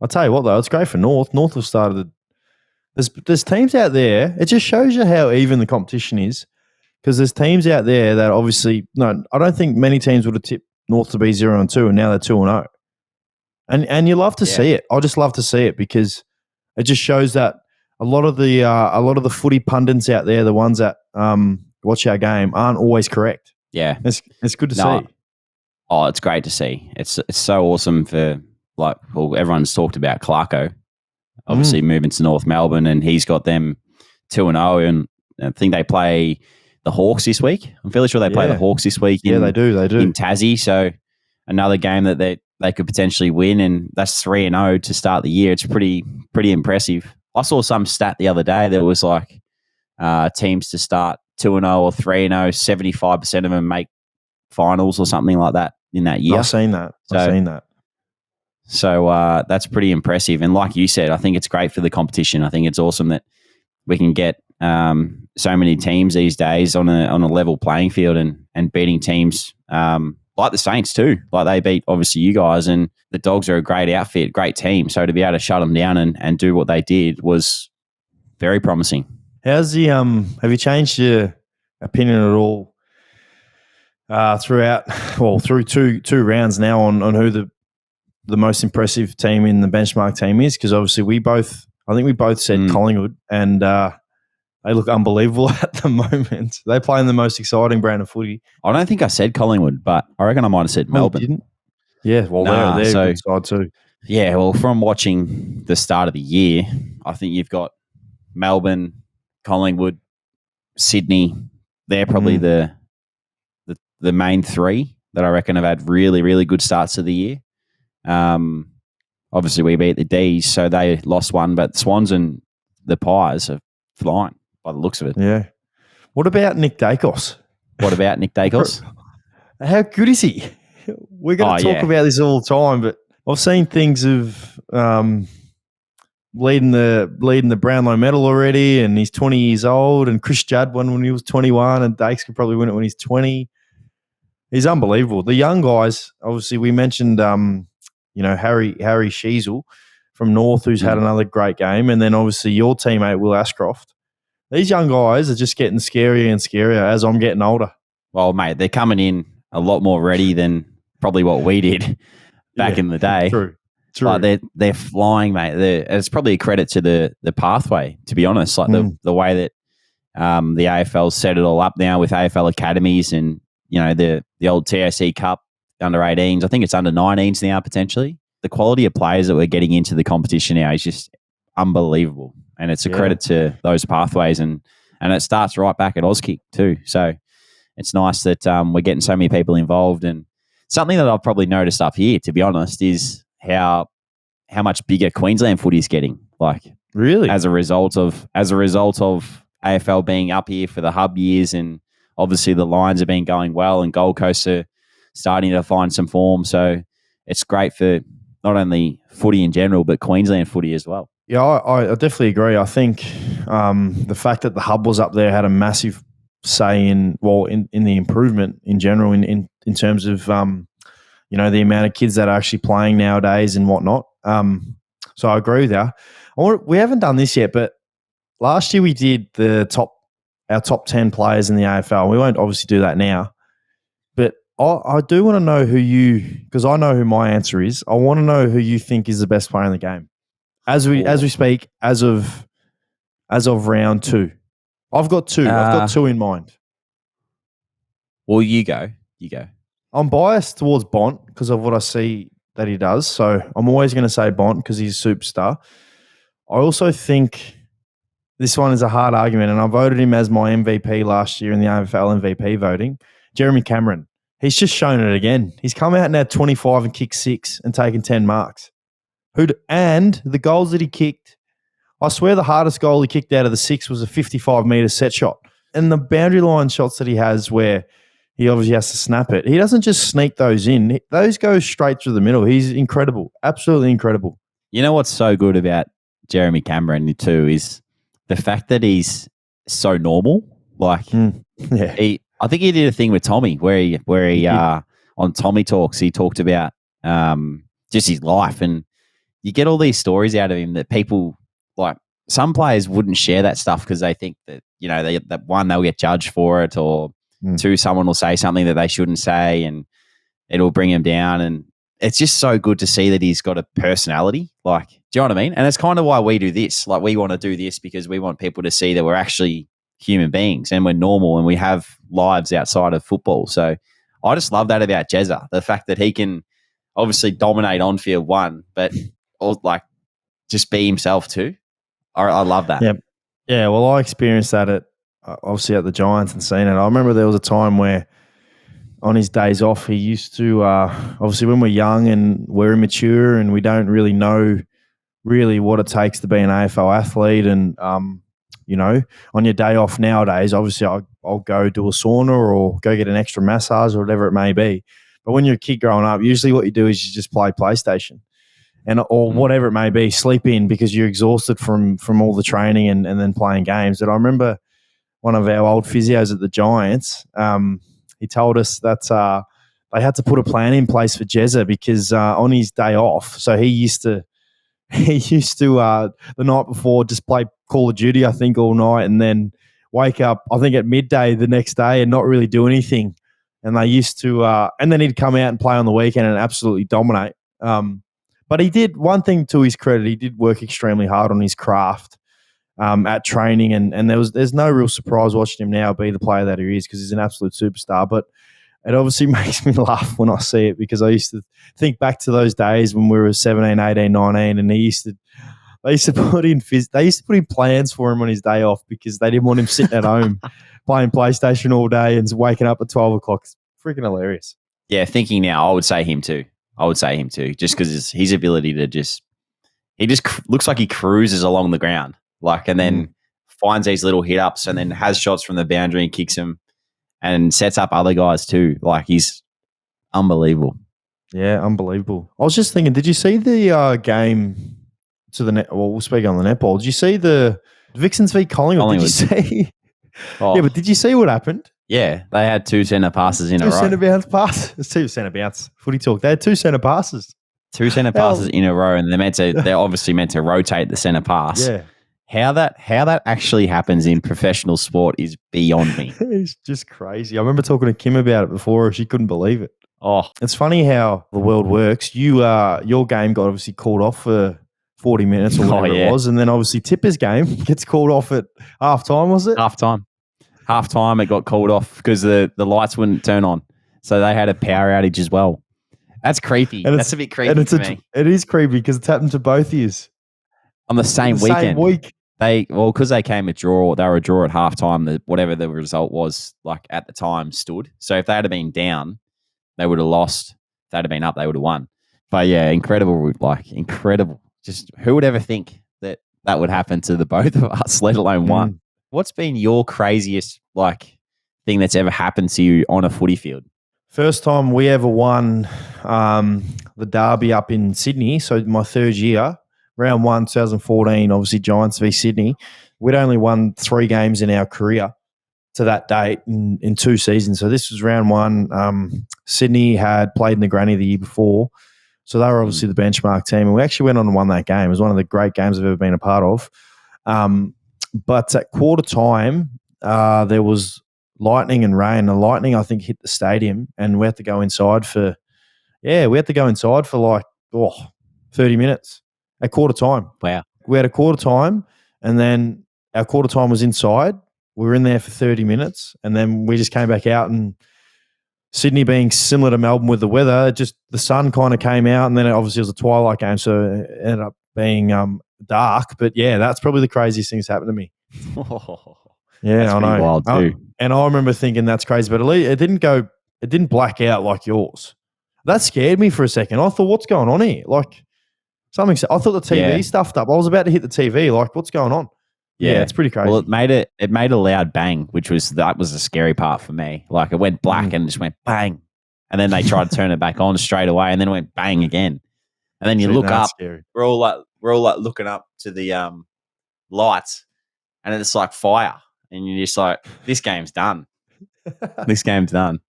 I'll tell you what, though, it's great for North. North have started. There's teams out there. It just shows you how even the competition is, because there's teams out there that obviously I don't think many teams would have tipped North to be 0-2, and now they're 2-0. And you love to see it. I just love to see it because it just shows that a lot of the footy pundits out there, the ones that watch our game, aren't always correct. Yeah, it's good to see. Oh, it's great to see. It's so awesome for everyone's talked about Clarko, obviously moving to North Melbourne, and he's got them 2-0, and I think they play the Hawks this week. I'm fairly sure they play the Hawks this week. They do in Tassie. So another game that they could potentially win, and that's 3-0 to start the year. It's pretty impressive. I saw some stat the other day that was like teams to start 2-0 or 3-0, 75% of them make finals or something like that in that year. I've seen that. So that's pretty impressive. And like you said, I think it's great for the competition. I think it's awesome that we can get so many teams these days on a level playing field and beating teams like the Saints too. Like they beat obviously you guys, and the Dogs are a great outfit, great team. So to be able to shut them down and do what they did was very promising. How's the have you changed your opinion at all through two rounds now on who the most impressive team in the benchmark team is? Because obviously I think we both said Collingwood, and they look unbelievable at the moment. They play in the most exciting brand of footy. I don't think I said Collingwood, but I reckon I might have said Melbourne. You didn't? Yeah, well, they're a good side too. Yeah, well, from watching the start of the year, I think you've got Melbourne, Collingwood, Sydney. They're probably the main three that I reckon have had really, really good starts to the year. Obviously, we beat the D's, so they lost one, but the Swans and the Pies are flying by the looks of it. Yeah. What about Nick Dacos? How good is he? We're going to talk about this all the time, but I've seen things of leading the Brownlow medal already, and he's 20 years old, and Chris Judd won when he was 21, and Dakes could probably win it when he's 20. He's unbelievable. The young guys, obviously, we mentioned, Harry Sheasel from North, who's had another great game, and then obviously your teammate Will Ashcroft. These young guys are just getting scarier and scarier as I'm getting older. Well, mate, they're coming in a lot more ready than probably what we did back in the day. True. Like they're flying, mate. It's probably a credit to the pathway, to be honest. Like the way that the AFL set it all up now with AFL academies and the old TSC Cup under 18s. I think it's under 19s now potentially. The quality of players that we're getting into the competition now is just unbelievable, and it's a credit to those pathways, and it starts right back at Auskick too. So it's nice that we're getting so many people involved. And something that I've probably noticed up here, to be honest, is how much bigger Queensland footy is getting. Like really as a result of AFL being up here for the hub years, and obviously the Lions have been going well, and Gold Coast are starting to find some form. So it's great for not only footy in general, but Queensland footy as well. Yeah, I definitely agree. I think the fact that the hub was up there had a massive say in the improvement in general in terms of the amount of kids that are actually playing nowadays and whatnot. So I agree with you. We haven't done this yet, but last year we did our top 10 players in the AFL. We won't obviously do that now, but I do want to know because I know who my answer is. I want to know who you think is the best player in the game as we speak as of round 2. I've got 2. I've got 2 in mind. Well, you go. I'm biased towards Bont because of what I see that he does. So I'm always going to say Bont because he's a superstar. I also think this one is a hard argument, and I voted him as my MVP last year in the AFL MVP voting. Jeremy Cameron. He's just shown it again. He's come out now 25 and kicked 6 and taken 10 marks. And the goals that he kicked, I swear the hardest goal he kicked out of the 6 was a 55-metre set shot. And the boundary line shots that he has where he obviously has to snap it, he doesn't just sneak those in. Those go straight through the middle. He's incredible. Absolutely incredible. You know what's so good about Jeremy Cameron too is the fact that he's so normal. Like, I think he did a thing with Tommy where he on Tommy Talks, he talked about just his life, and you get all these stories out of him that people like. Some players wouldn't share that stuff because they think that, that one, they'll get judged for it, or two, someone will say something that they shouldn't say and it'll bring him down. And it's just so good to see that he's got a personality. Like, do you know what I mean? And it's kind of why we do this. Like, we want to do this because we want people to see that we're actually human beings and we're normal and we have lives outside of football. So I just love that about Jezza, the fact that he can obviously dominate on field one, but just be himself too. I love that. Yeah. Well, I experienced that obviously at the Giants and seen it. I remember there was a time where on his days off, he used to obviously when we're young and we're immature and we don't really know really what it takes to be an AFL athlete, and on your day off nowadays, obviously I'll go do a sauna or go get an extra massage or whatever it may be. But when you're a kid growing up, usually what you do is you just play PlayStation. Or whatever it may be, sleep in because you're exhausted from all the training and then playing games. But I remember one of our old physios at the Giants, he told us that they had to put a plan in place for Jezza because on his day off, so he used to the night before just play Call of Duty, I think, all night, and then wake up, I think, at midday the next day and not really do anything. And they used to, and then he'd come out and play on the weekend and absolutely dominate. But he did, one thing to his credit, he did work extremely hard on his craft at training, and there's no real surprise watching him now be the player that he is because he's an absolute superstar. But it obviously makes me laugh when I see it because I used to think back to those days when we were 17, 18, 19, and they used to put in plans for him on his day off because they didn't want him sitting at home playing PlayStation all day and waking up at 12 o'clock. It's freaking hilarious. Yeah, thinking now, I would say him too, just because his ability to he just looks like he cruises along the ground, and then finds these little hit ups and then has shots from the boundary and kicks them and sets up other guys too. He's unbelievable. Yeah, unbelievable. I was just thinking, did you see the game to the net? Well, we'll speak on the netball. Did you see the Vixens v Collingwood? Did you see? Oh. Yeah, but did you see what happened? Yeah, they had two centre passes in a row. Two centre bounce passes. It's two centre bounce. Footy talk. They had two centre passes. Two centre passes in a row, and they're obviously meant to rotate the centre pass. Yeah. How that actually happens in professional sport is beyond me. It's just crazy. I remember talking to Kim about it before. She couldn't believe it. Oh, it's funny how the world works. Your game got obviously called off for 40 minutes or whatever it was, and then obviously Tipper's game gets called off at halftime. Was it halftime? It got called off because the lights wouldn't turn on, so they had a power outage as well. That's creepy. That's a bit creepy to me. It is creepy because it's happened to both years on the same weekend. Same week. Because they came a draw. They were a draw at halftime. Whatever the result was, at the time, stood. So if they had been down, they would have lost. If they'd have been up, they would have won. But yeah, incredible. Incredible. Just who would ever think that would happen to the both of us, let alone one? What's been your craziest thing that's ever happened to you on a footy field? First time we ever won the derby up in Sydney. So my third year. Round 1, 2014, obviously Giants v Sydney. We'd only won 3 games in our career to that date in 2 seasons. So this was round 1. Sydney had played in the granny the year before. So they were obviously the benchmark team. And we actually went on and won that game. It was one of the great games I've ever been a part of. But at quarter time, there was lightning and rain. The lightning, I think, hit the stadium and we had to go inside for 30 minutes. At quarter time. Wow. We had a quarter time and then our quarter time was inside. We were in there for 30 minutes and then we just came back out, and Sydney being similar to Melbourne with the weather, the sun kind of came out, and then obviously it was a twilight game, so it ended up being dark. But yeah, that's probably the craziest thing that's happened to me. Yeah, that's I know. Wild too. And I remember thinking that's crazy, but at least it didn't black out like yours. That scared me for a second. I thought, what's going on here? I thought the TV stuffed up. I was about to hit the TV. What's going on? Yeah, it's pretty crazy. Well, it made a loud bang, which was the scary part for me. It went black and just went bang, and then they tried to turn it back on straight away, and then it went bang again. And then you look up. Scary. We're all looking up to the lights, and it's like fire, and you're just like, this game's done. This game's done.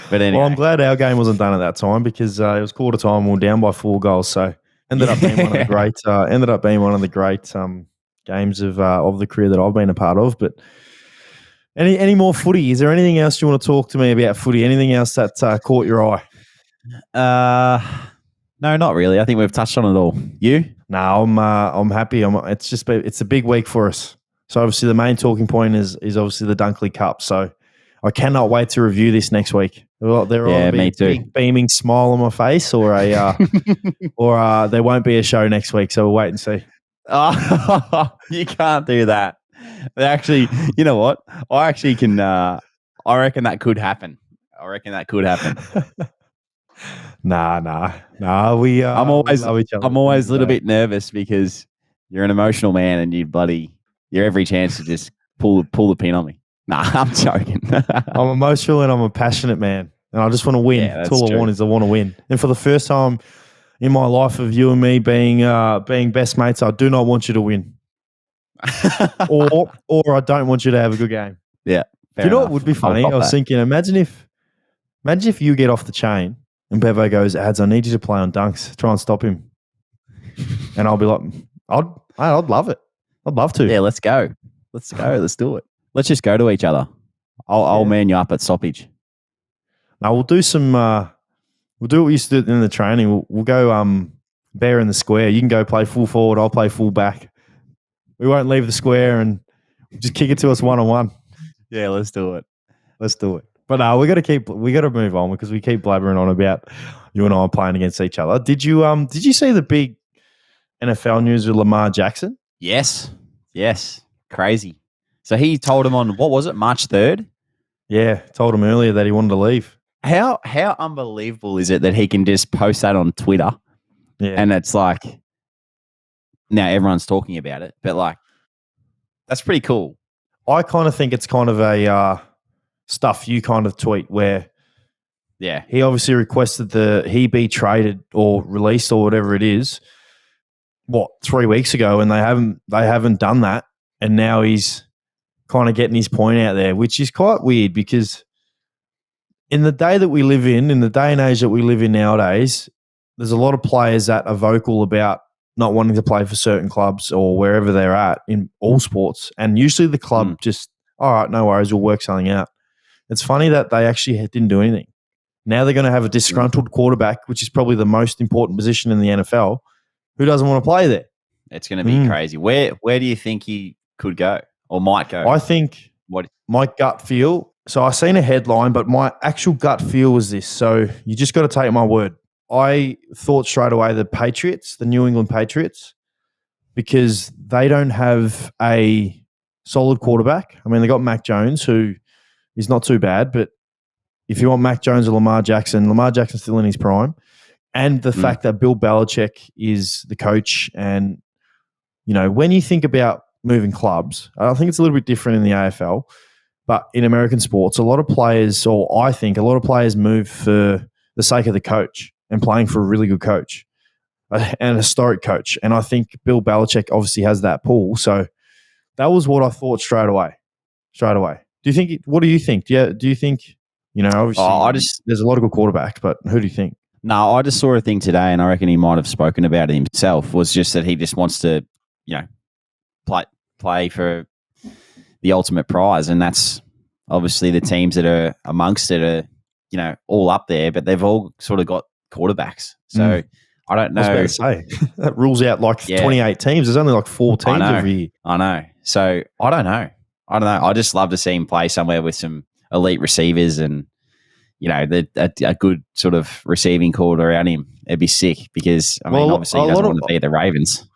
But anyway, well, I'm glad our game wasn't done at that time because it was quarter time. We were down by 4 goals, so. Ended up being one of the great. Ended up being one of the great games of the career that I've been a part of. But any more footy? Is there anything else you want to talk to me about footy? Anything else that caught your eye? No, not really. I think we've touched on it all. You? No, I'm happy. It's a big week for us. So obviously the main talking point is obviously the Dunkley Cup. So I cannot wait to review this next week. Well, there will be a big beaming smile on my face, or there won't be a show next week. So we'll wait and see. Oh, you can't do that. Actually, you know what? I actually can. I reckon that could happen. Nah. We love each other. I'm always a little bit nervous because you're an emotional man and you're every chance to just pull the pin on me. Nah, I'm joking. I'm emotional and I'm a passionate man, and I just want to win. Yeah, that's all I want is I want to win. And for the first time in my life of you and me being best mates, I do not want you to win, or I don't want you to have a good game. Yeah. Do you know what would be funny? I was thinking, imagine if you get off the chain and Bevo goes, "Ads, I need you to play on dunks. Try and stop him." And I'll be like, I'd love it. I'd love to. Yeah, let's go. Let's do it. Let's just go to each other. I'll man you up at stoppage. Now we'll do some. We'll do what we used to do in the training. We'll go bear in the square. You can go play full forward. I'll play full back. We won't leave the square and just kick it to us 1-on-1. Yeah, let's do it. But no, we got to move on because we keep blabbering on about you and I playing against each other. Did you see the big NFL news with Lamar Jackson? Yes. Crazy. So he told him on, what was it, March 3rd? Yeah, told him earlier that he wanted to leave. How unbelievable is it that he can just post that on Twitter? Yeah. And it's like, now everyone's talking about it, but like, that's pretty cool. I kind of think it's kind of a stuff you kind of tweet where he obviously requested he be traded or released or whatever it is, 3 weeks ago, and they haven't done that, and now he's kind of getting his point out there, which is quite weird because in the day that we live in the day and age that we live in nowadays, there's a lot of players that are vocal about not wanting to play for certain clubs or wherever they're at in all sports, and usually the club just, all right, no worries, we'll work something out. It's funny that they actually didn't do anything. Now they're going to have a disgruntled quarterback, which is probably the most important position in the NFL, who doesn't want to play there. It's going to be crazy. Where do you think he could go or might go? I think my gut feel, so I seen a headline, but my actual gut feel was this. So you just got to take my word. I thought straight away the New England Patriots, because they don't have a solid quarterback. I mean, they got Mac Jones, who is not too bad, but if you want Mac Jones or Lamar Jackson's still in his prime. And the fact that Bill Belichick is the coach, and, you know, when you think about moving clubs, I think it's a little bit different in the AFL, but in American sports, I think a lot of players move for the sake of the coach and playing for a really good coach, an historic coach. And I think Bill Belichick obviously has that pull. So that was what I thought straight away. What do you think? Do you think, you know, obviously there's a lot of good quarterbacks, but who do you think? No, I just saw a thing today, and I reckon he might have spoken about it himself, was just that he just wants to, you know, play for the ultimate prize. And that's obviously the teams that are amongst it are, you know, all up there, but they've all sort of got quarterbacks. So I don't know. I was about to say, that rules out 28 teams. There's only 4 teams every year. I know. So I don't know. I just love to see him play somewhere with some elite receivers and, you know, a good sort of receiving core around him. It'd be sick because, obviously he doesn't want to be the Ravens.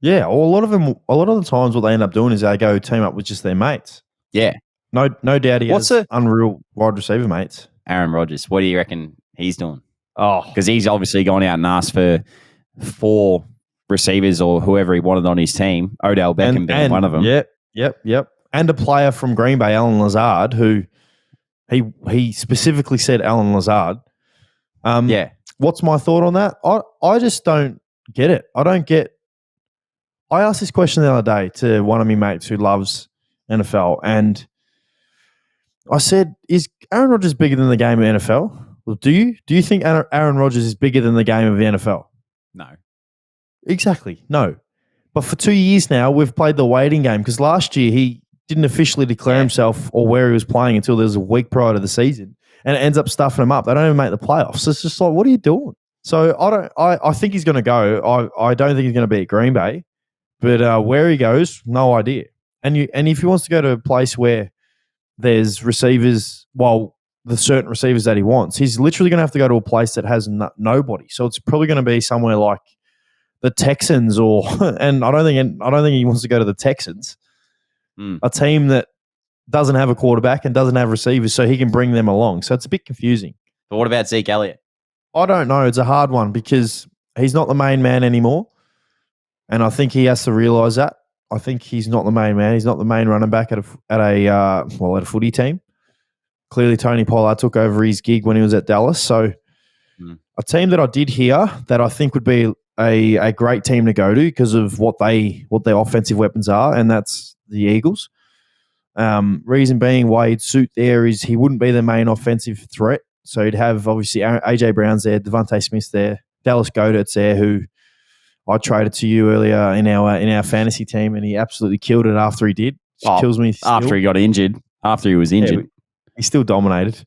Yeah, well, a lot of the times what they end up doing is they go team up with just their mates. Yeah. No doubt he has unreal wide receiver mates. Aaron Rodgers, what do you reckon he's doing? Oh. Because he's obviously gone out and asked for 4 receivers or whoever he wanted on his team, Odell Beckham being one of them. Yep. And a player from Green Bay, Alan Lazard, who he specifically said Alan Lazard. What's my thought on that? I just don't get it. I asked this question the other day to one of my mates who loves NFL, and I said, is Aaron Rodgers bigger than the game of NFL? Well, do you think Aaron Rodgers is bigger than the game of the NFL? No. Exactly. No. But for 2 years now, we've played the waiting game because last year he didn't officially declare himself or where he was playing until there was a week prior to the season, and it ends up stuffing him up. They don't even make the playoffs. So it's just like, what are you doing? So I think he's going to go. I don't think he's going to be at Green Bay, but where he goes, no idea. And if he wants to go to a place where there's receivers, the certain receivers that he wants, he's literally going to have to go to a place that has nobody. So it's probably going to be somewhere like the Texans, and I don't think he wants to go to the Texans, a team that doesn't have a quarterback and doesn't have receivers, so he can bring them along. So it's a bit confusing. But what about Zeke Elliott? I don't know. It's a hard one because he's not the main man anymore, and I think he has to realise that. I think he's not the main man. He's not the main running back at a footy team. Clearly, Tony Pollard took over his gig when he was at Dallas. So a team that I did hear that I think would be a great team to go to because of what their offensive weapons are, and that's the Eagles. Reason being, Wade's suit there is he wouldn't be the main offensive threat. So he'd have obviously AJ Brown's there, Devontae Smith's there, Dallas Goedert's there, who I traded to you earlier in our fantasy team, and he absolutely killed it after he did. Kills me still. After he got injured. After he was injured. Yeah, he still dominated.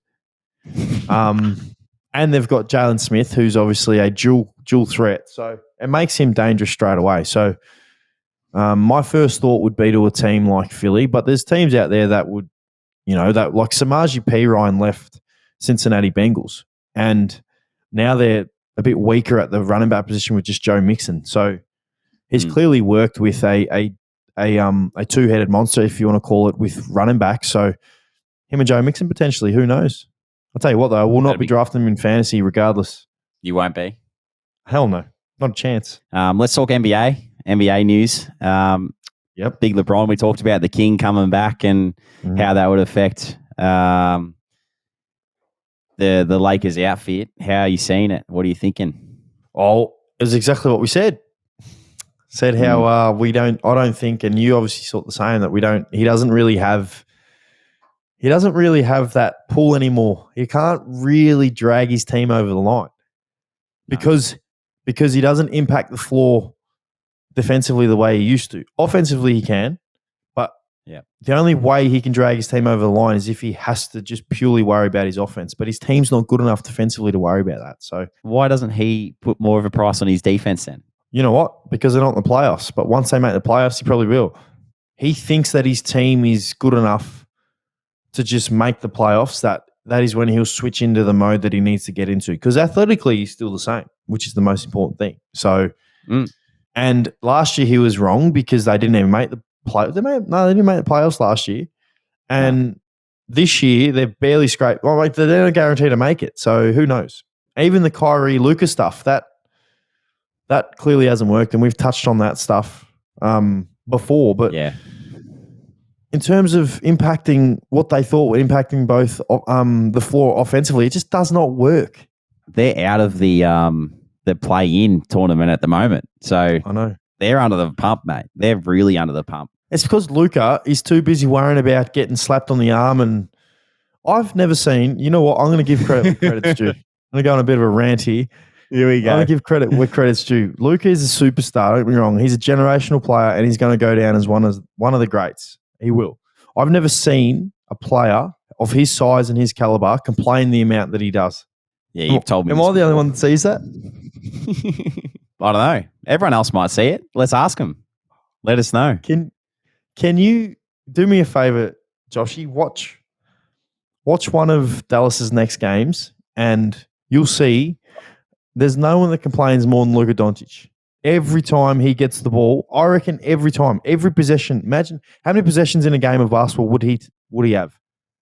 And they've got Jalen Smith, who's obviously a dual threat. So it makes him dangerous straight away. So my first thought would be to a team like Philly, but there's teams out there that would, that like Samaje Perine left Cincinnati Bengals, and now they're a bit weaker at the running back position with just Joe Mixon. So he's clearly worked with a two-headed monster, if you want to call it, with running back. So him and Joe Mixon potentially, who knows? I'll tell you what, though, I will not be drafting him in fantasy regardless. You won't be? Hell no. Not a chance. Let's talk NBA. NBA news. Yep. Big LeBron, we talked about the King coming back and how that would affect the Lakers outfit. How are you seeing it? What are you thinking? Oh, it was exactly what we said. Said how I don't think, and you obviously thought the same, that he doesn't really have that pull anymore. He can't really drag his team over the line because he doesn't impact the floor defensively the way he used to. Offensively, he can, but the only way he can drag his team over the line is if he has to just purely worry about his offense. But his team's not good enough defensively to worry about that. So why doesn't he put more of a price on his defense then? You know what? Because they're not in the playoffs. But once they make the playoffs, he probably will. He thinks that his team is good enough to just make the playoffs. That is when he'll switch into the mode that he needs to get into. Because athletically, he's still the same, which is the most important thing. So, and last year he was wrong because they didn't even make the play. They didn't make the playoffs last year. And this year they've barely scraped. Well, they're not guaranteed to make it. So who knows? Even the Kyrie Lucas stuff, that clearly hasn't worked, and we've touched on that stuff before. But in terms of impacting what they thought were impacting both the floor offensively, it just does not work. They're out of the play-in tournament at the moment, so I know they're under the pump, mate. They're really under the pump. It's because Luka is too busy worrying about getting slapped on the arm, and I've never seen. You know what? I'm going to give credit where credit's due. I'm going to go on a bit of a rant here. Here we go. I'm going to give credit where credit's due. Luka is a superstar. Don't get me wrong. He's a generational player, and he's going to go down as one of the greats. He will. I've never seen a player of his size and his caliber complain the amount that he does. Yeah, you've told me. Am I the only one that sees that? I don't know. Everyone else might see it. Let's ask them. Let us know. Can you do me a favor, Joshy? Watch one of Dallas's next games, and you'll see there's no one that complains more than Luka Doncic. Every time he gets the ball, I reckon every time, every possession. Imagine how many possessions in a game of basketball would he have?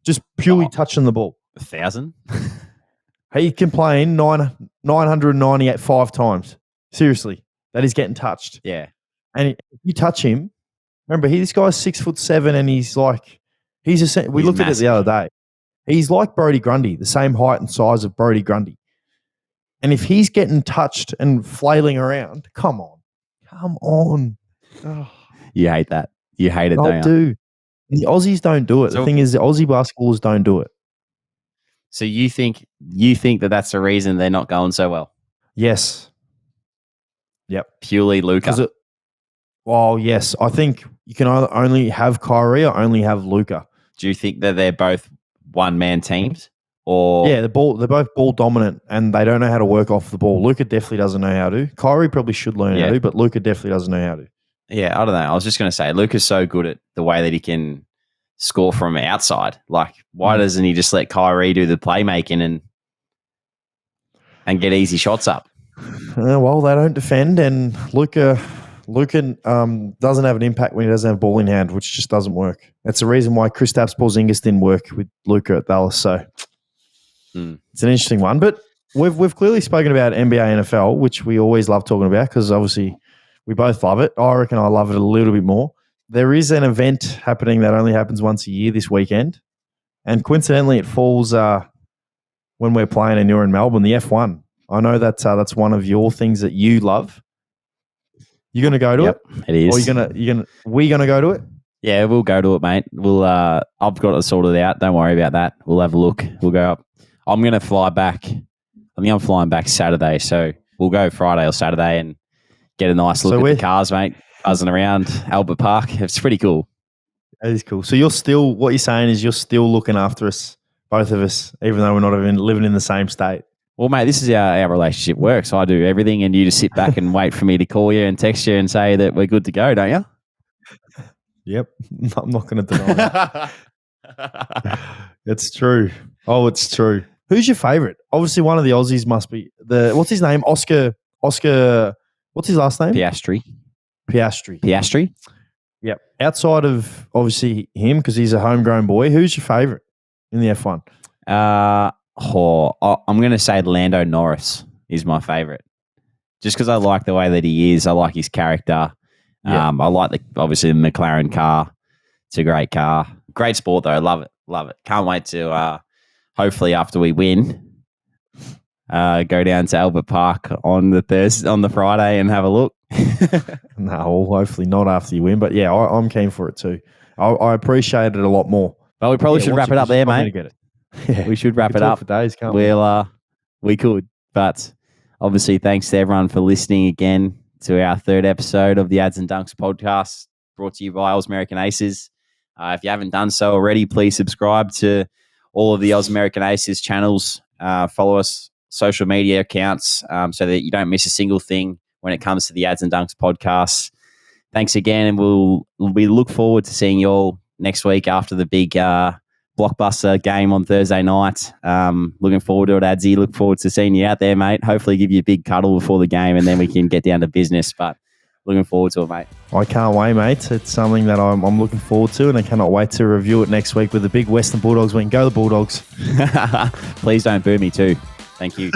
Just purely touching the ball. 1,000. He complained 998 5 times. Seriously, that he's getting touched. Yeah. And if you touch him, remember, this guy's 6'7", and he's like, we looked massive. at it the other day. He's like Brody Grundy, the same height and size of Brody Grundy. And if he's getting touched and flailing around, come on. Oh. You hate that. You hate it, don't you? Do. The Aussies don't do it. The thing is, the Aussie basketballers don't do it. So you think that that's the reason they're not going so well? Yes. Yep. Purely Luka. Well, yes. I think you can either only have Kyrie or only have Luka. Do you think that they're both one-man teams? Or yeah, they're both ball dominant and they don't know how to work off the ball. Luka definitely doesn't know how to. Kyrie probably should learn how to, but Luka definitely doesn't know how to. Yeah, I don't know. I was just going to say, Luka's so good at the way that he can score from outside. Like, why doesn't he just let Kyrie do the playmaking and get easy shots up? Well, they don't defend, and Luka doesn't have an impact when he doesn't have ball in hand, which just doesn't work. That's the reason why Kristaps Porzingis didn't work with Luka at Dallas. So it's an interesting one. But we've clearly spoken about NBA, NFL, which we always love talking about because obviously we both love it. I reckon I love it a little bit more. There is an event happening that only happens once a year this weekend, and coincidentally, it falls when we're playing and you're in Melbourne, the F1. I know that's one of your things that you love. You gonna go to it? It is. Or we gonna go to it? Yeah, we'll go to it, mate. We'll I've got it sorted out. Don't worry about that. We'll have a look. We'll go up. I'm gonna fly back. I think I'm flying back Saturday, so we'll go Friday or Saturday and get a nice look at the cars, mate. Buzzing around Albert Park. It's pretty cool. That is cool. So what you're saying is you're still looking after us, both of us, even though we're not even living in the same state. Well, mate, this is how our relationship works. I do everything and you just sit back and wait for me to call you and text you and say that we're good to go, don't you? Yep. I'm not going to deny it. It's true. Oh, it's true. Who's your favourite? Obviously, one of the Aussies must be what's his name? Oscar, what's his last name? Piastri. Yep. Outside of, obviously, him, because he's a homegrown boy, who's your favourite in the F1? I'm going to say Lando Norris is my favourite. Just because I like the way that he is. I like his character. I like, obviously, the McLaren car. It's a great car. Great sport, though. Love it. Love it. Can't wait to, hopefully, after we win, go down to Albert Park on the Friday and have a look. No, hopefully not after you win. But yeah, I'm keen for it too. I appreciate it a lot more. But we probably should wrap it up there, mate. Get it. Yeah, we should wrap it up for days, can't we? We could. But obviously, thanks to everyone for listening again to our third episode of the Ads and Dunks podcast, brought to you by Ausmerican Aces. If you haven't done so already, please subscribe to all of the Ausmerican Aces channels. Follow us social media accounts so that you don't miss a single thing when it comes to the Ads and Dunks podcast. Thanks again, and we look forward to seeing you all next week after the big blockbuster game on Thursday night. Looking forward to it, Adsy. Look forward to seeing you out there, mate. Hopefully give you a big cuddle before the game and then we can get down to business. But looking forward to it, mate. I can't wait, mate. It's something that I'm looking forward to, and I cannot wait to review it next week with the big Western Bulldogs win. Go the Bulldogs. Please don't boo me too. Thank you.